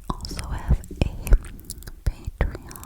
Also have a Patreon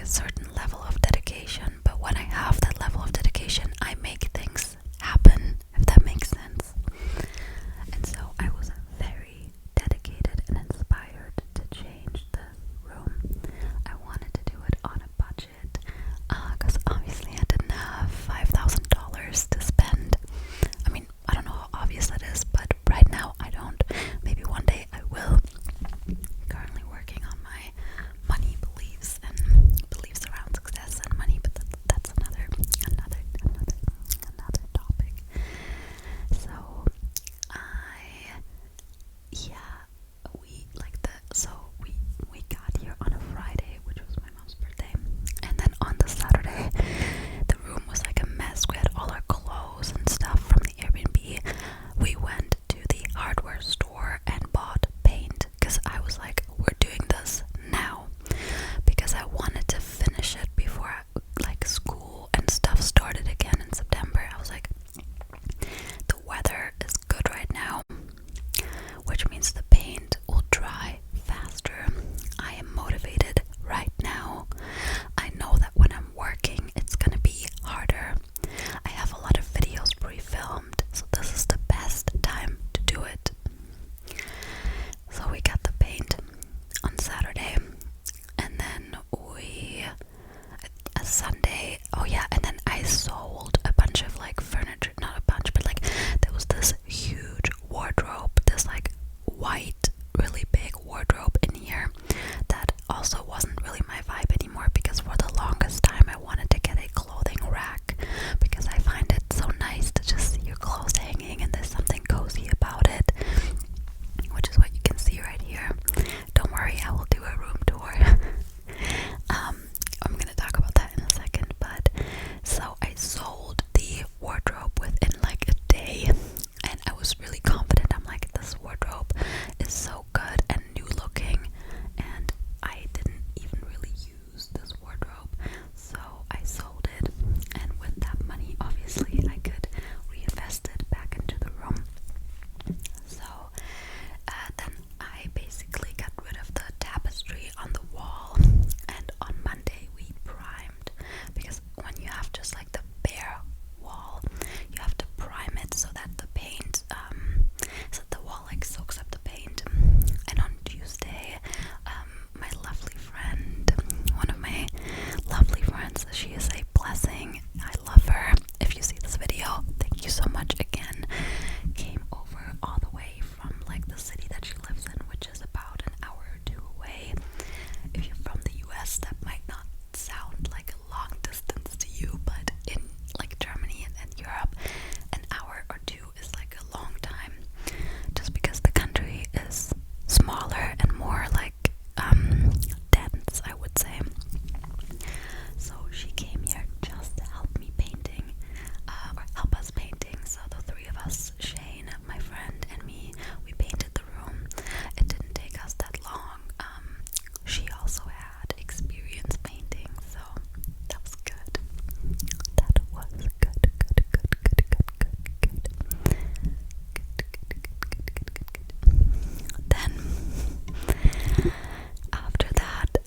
certain level of dedication, but when I have that level of dedication, I make things happen, if that makes sense. And so I was very dedicated and inspired to change the room. I wanted to do it on a budget, because obviously I didn't have $5,000 to spend. I mean, I don't know how obvious that is, but right now I don't. Maybe one day I will. Currently working on my money beliefs and beliefs around success and money, but that's another topic. So we got here on a Friday, which was my mom's birthday, and then on the Saturday the room was like a mess. We had all our clothes and stuff from the Airbnb. We went to the hardware store and bought paint, because I was like, we're doing this now, because I wanted to finish it before like school and stuff started again in September. I was like, the weather is good right now, which means the paint will dry faster. I am motivated right now. I know that when I'm working, it's gonna be harder. I have a lot of videos pre-filmed, so this is the best time to do it. So we got the paint on Saturday, and then Sunday, oh yeah, and then I sold a bunch of like furniture, not a bunch, but like there was this huge wardrobe, this like white, really big wardrobe in here that also wasn't really my vibe anymore, because for the longest time I wanted to get a clothing rack, because I find it so nice to just see your clothes hanging and there's something cozy about it, which is what you can see right here. Don't worry, I will do a room tour. I'm gonna talk about that in a second, but so I sold the wardrobe within like a day, and I was really confident. I'm like, this wardrobe is so good and new looking, and I didn't even really use this wardrobe, so I sold it, and with that money, obviously, I could reinvest it back into the room. So then I basically got rid of the tapestry on the wall, and on Monday we primed, because when you have just like the bare wall, you have to prime it so that the paint, so the wall like soaks up the paint. And on Tuesday, my lovely friend, one of my lovely friends, she is a blessing, I love her. If you see this video, thank you so much again, came over all the way from like the city that she lives in, which is about an hour or two away. If you're from the US, that might not sound like a long distance to you, but in like Germany and Europe, an hour or two is like a long time, just because the country is smaller and more like dense, I would say. So she came here just to help me painting, or help us painting. So the three of us, Shane, my friend, and me, we painted the room. It didn't take us that long. She also had experience painting, so that was good. That was good. Then after that,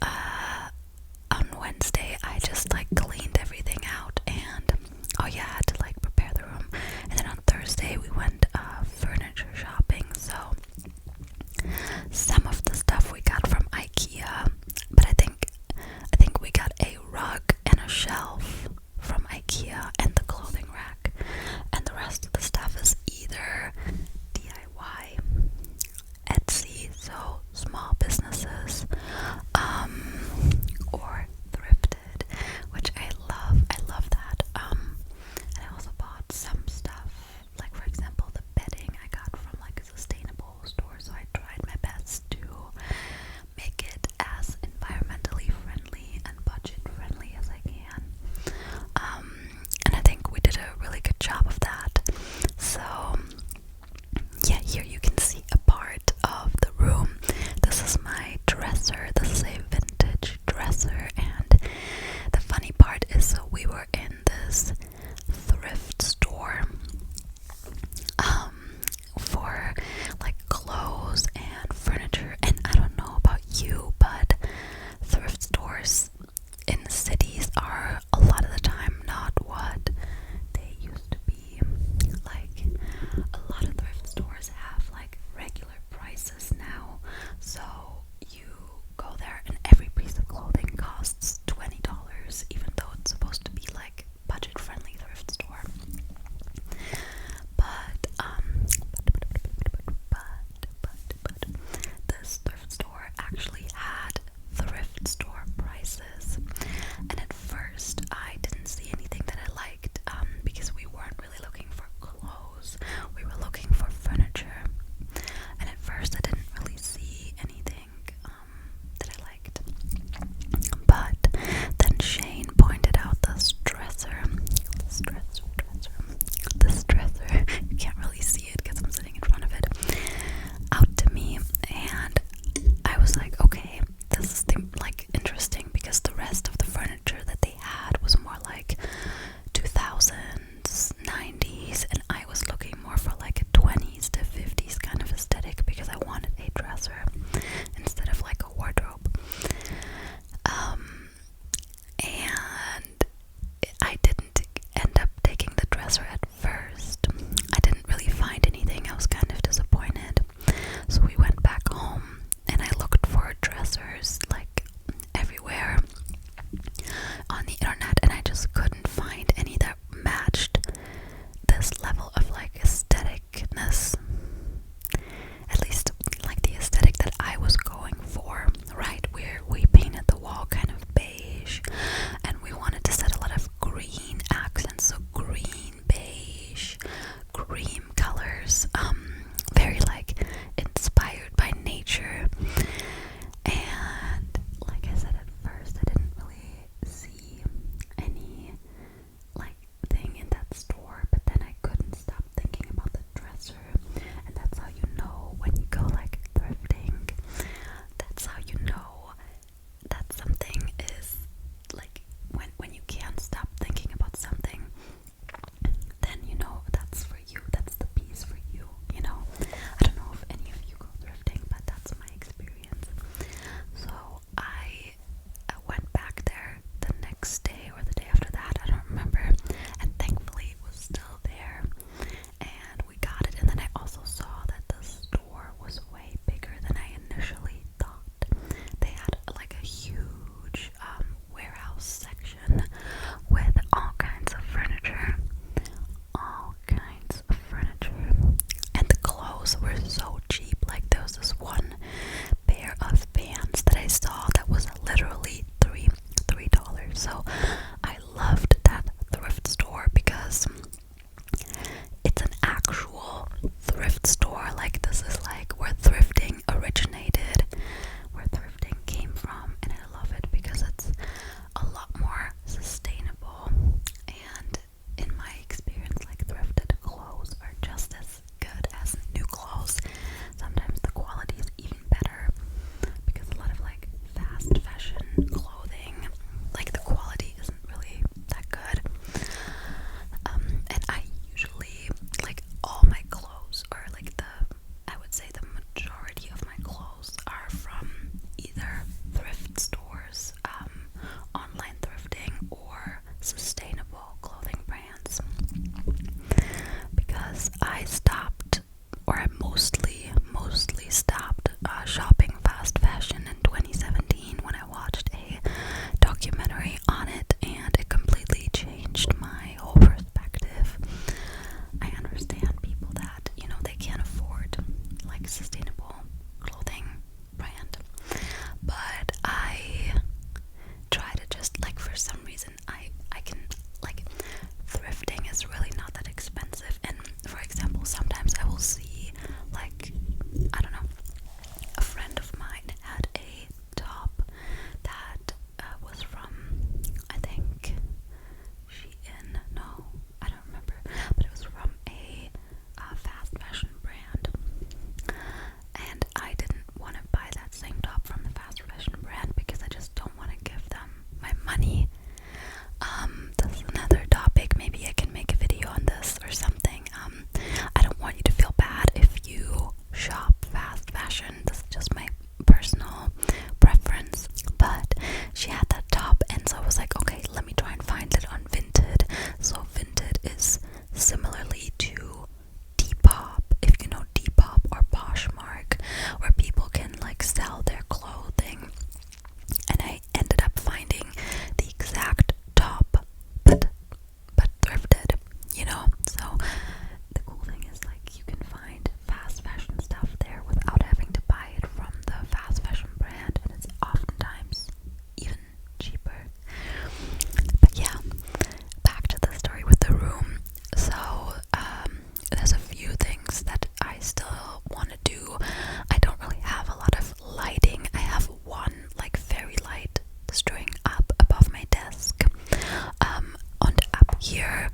on Wednesday I just like cleaned everything out, and oh yeah, I had to like prepare the room. And then on Thursday we went furniture shopping, so some of the stuff we got from IKEA, but I think we got a rug and a shelf from IKEA and the clothing rack, and the rest of the stuff is either DIY, Etsy, so small businesses, or thrifted. section with all kinds of furniture. All kinds of furniture. And the clothes were so cheap. Like there was this one pair of pants that I saw that was literally $3. So I loved that thrift store because it's an actual thrift store. Like this is like where thrifting originated, where thrifting came from, and I love it because it's a lot more sustainable. And in my experience, like thrifted clothes are just as good as new clothes. Sometimes the quality is even better because a lot of like fast fashion clothing, like the quality isn't really that good. And I usually, like all my clothes, or like I would say the majority of my clothes are from either thrift stores, online thrifting, or sustainable clothing brands. Because I stopped, or I mostly stopped shopping fast fashion in 2017 when I watched a documentary on it, and it completely changed my whole perspective. I understand people that, they can't afford like sustainable clothing brand, but I try to just like, for some reason I can, like, thrifting is really not that expensive. And for example, sometimes I will see, like, I don't know, a friend of mine had a top that was from, I think, Shein, no, I don't remember, but it was from a fast fashion brand, and I didn't want to buy that same top from the fast fashion brand because I just don't want to give them my money. That's another topic. Maybe I can make a video on this or something. I don't want you to feel bad if you shop fast fashion. This is just my personal preference. But she had that top, and so I was like, okay, let me try and find it on Vinted. So Vinted is similarly to Depop, if you know Depop, or Poshmark, where people can like sell their clothing. And I ended up finding the exact top, but thrifted, So the cool thing is, like, you can find fast fashion stuff there without having to buy it from the fast fashion brand, and it's oftentimes even cheaper. But yeah, back to the story with the room. So there's a few things that I still want to do. I don't really have a lot of lighting. I have one like very light string up above my desk. And up here